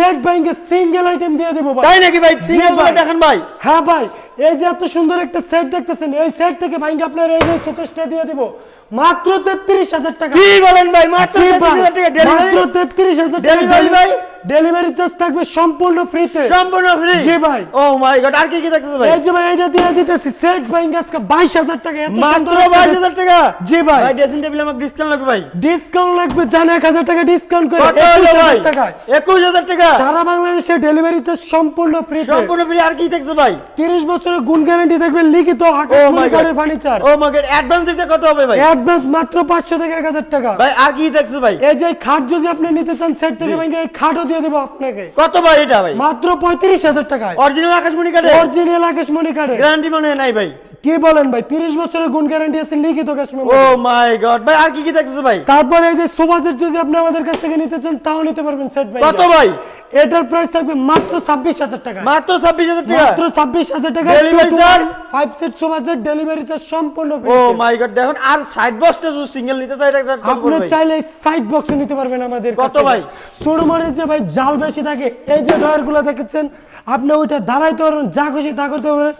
Set ভাইকে single item দিয়ে দেব ভাই। তাই নাকি ভাই? সিঙ্গেল গুলো দেখেন ভাই। হ্যাঁ ভাই, এই যে এত সুন্দর একটা সেট দেখতেছেন, এই সেট থেকে ভাইকে আপনার এই যে শোকেসটা দিয়ে দেব মাত্র ৩৩,০০০ টাকা। কি বলেন ভাই? মাত্র ৩৩,০০০ টাকা ডেলিভারি? মাত্র ৩৩,০০০ টাকা ডেলিভারি ভাই? ডেলিভারি চার্জ থাকবে সম্পূর্ণ ফ্রিতে। সম্পূর্ণ ফ্রি? জি ভাই। ও মাই গড, আর কি কি দেখতেছ ভাই? এই যে ভাই এটা দিয়ে দিতেছি সেট ভাইকে আজকে ২২,০০০ টাকা। এত মাত্র সুন্দর ২২,০০০ টাকা? জি ভাই। ভাই ড্রেসিং টেবিল আমাকে ডিসকাউন্ট লাগবে ভাই। ডিসকাউন্ট লাগবে, জান ১,০০০ টাকা ডিসকাউন্ট করে কত হলো ভাই? ২১,০০০ টাকা। ২১,০০০ টাকা? সারা বাংলাদেশে ডেলিভারি চার্জ সম্পূর্ণ ফ্রিতে। সম্পূর্ণ ফ্রি। আর কি দেখছো ভাই? ৩০ বছরের গুণ গ্যারান্টি থাকবে, লিখিত ও আকাশমণি মাই গড। কাঠের ফার্নিচার। ও মাই গড, অ্যাডভান্স দিতে কত হবে ভাই? অ্যাডভান্স মাত্র ৫০০ থেকে ১,০০০ টাকা। ভাই আর কি দেখছো ভাই? এই যে খাট যদি আপনি নিতে চান সেট থেকে ভাই, এই খাটও দিয়ে দেব আপনাকে কত ভাই এটা ভাই? মাত্র ৩৫,০০০ টাকায়। অরিজিনাল আকাশমণি কাঠে? অরিজিনাল আকাশমণি কাঠের। গ্যারান্টি মনে হয় নাই ভাই। কি বলেন ভাই, ৩০ বছরের গুণ গ্যারান্টি আছে, লিখিত কাশ্মীর। ও মাই গড ভাই, আর কি কি দেখছো ভাই? তারপরে এই যে সোফা সেট যদি আপনি আমাদের কাছ থেকে নিতে চান তাও নিতে পারবেন সেট ভাই। কত ভাই? এটার প্রাইস থাকবে মাত্র ২৬,০০০ টাকা। মাত্র ২৬,০০০ টাকা? মাত্র ২৬,০০০ টাকা। Delivery charge? 5 set sofa set delivery charge সম্পূর্ণ ফ্রি। ও মাই গড, দেখুন আর সাইড বক্সটা যদি সিঙ্গেল নিতে চাই এটা কত আপনি পড়বে ভাই? চাইলে সাইড বক্সে নিতে পারবেন আমাদের কাছ কত থেকে। ভাই? শোরুমের যে ভাই জাল বেশি থাকে, এই যে ডয়ারগুলো দেখেছেন আপনি ওইটা দাঁড়াইতে পারবেন, যা খুশি তা করতে পারবেন,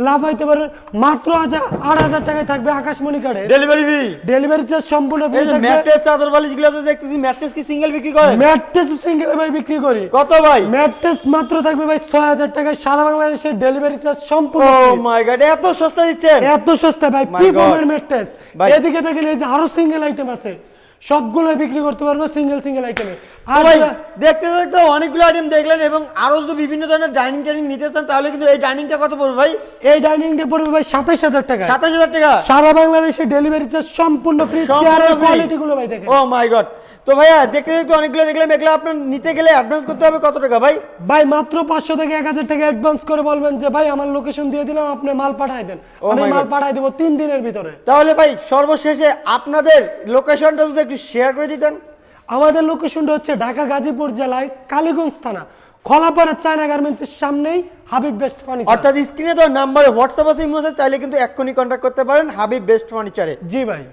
লাফাইতে পারবেন। মাত্র ৮,০০০ টাকায় থাকবে আকাশমণি কাঠে। Delivery free? ডেলিভারি চার্জ সম্পূর্ণ ফ্রি এই যে থাকবে। ম্যাট্রেস চাদর বালিশ গুলো তো দেখতেছি, ম্যাট্রেস কি সিঙ্গেল বিক্রি করে? ম্যাট্রেস সিঙ্গেল ভাই বিক্রি করি। কত ভাই? ম্যাট্রেস মাত্র থাকবে ভাই ৬,০০০ টাকায়, সারা বাংলাদেশের ডেলিভারি চার্জ ও সম্পূর্ণ free। মাই গড, এত সস্তা দিচ্ছেন? এত সস্তা ভাই, My প্রিমিয়াম God। ম্যাট্রেস। ভাই। এদিকে দেখেন এই যে আরো সিঙ্গেল আইটেম আছে, সবগুলো বিক্রি করতে পারবো সিঙ্গেল আইটেমে। আর ভাই দেখতে দেখতে অনেকগুলো আইটেম দেখলেন, এবং আরো যদি বিভিন্ন ধরনের ডাইনিং টাইনিং নিতে চান তাহলে কিন্তু এই ডাইনিংটা কত পড়বে ভাই? এই ডাইনিংটা পড়বে ভাই ২৭,০০০ টাকা। ২৭,০০০ টাকা? সারা বাংলাদেশে ডেলিভারি চার্জ সম্পূর্ণ ফ্রি। সম্পূর্ণ চেয়ারের free? কোয়ালিটি গুলো ভাই দেখেন। ও মাই গড। তো ভাইয়া দেখতে দেখতে অনেকগুলো দেখলাম, এগুলো আপনার নিতে গেলে অ্যাডভান্স করতে হবে কত টাকা ভাই? ভাই মাত্র ৫০০ থেকে ১,০০০ টাকা অ্যাডভান্স করে বলবেন যে ভাই আমার লোকেশন দিয়ে দিলাম, আপনি মাল পাঠায় দেন। আমি my মাল God। পাঠায় দেব ৩ দিনের ভিতরে। তাহলে ভাই সর্বশেষে আপনাদের লোকেশনটা যদি একটু শেয়ার করে দিতেন। আমাদের লোকেশনটা হচ্ছে ঢাকা গাজীপুর জেলায় কালীগঞ্জ থানা, খলাপাড়া চায়না গার্মেন্টসের সামনেই হাবিব বেস্ট ফার্নিচার। অর্থাৎ স্ক্রিনে তো নাম্বারে হোয়াটসঅ্যাপ আছে, ইমো আছে, চাইলে কিন্তু এক্ষুনি কন্ট্যাক্ট করতে পারেন হাবিব বেস্ট ফার্নিচারে। জি ভাই।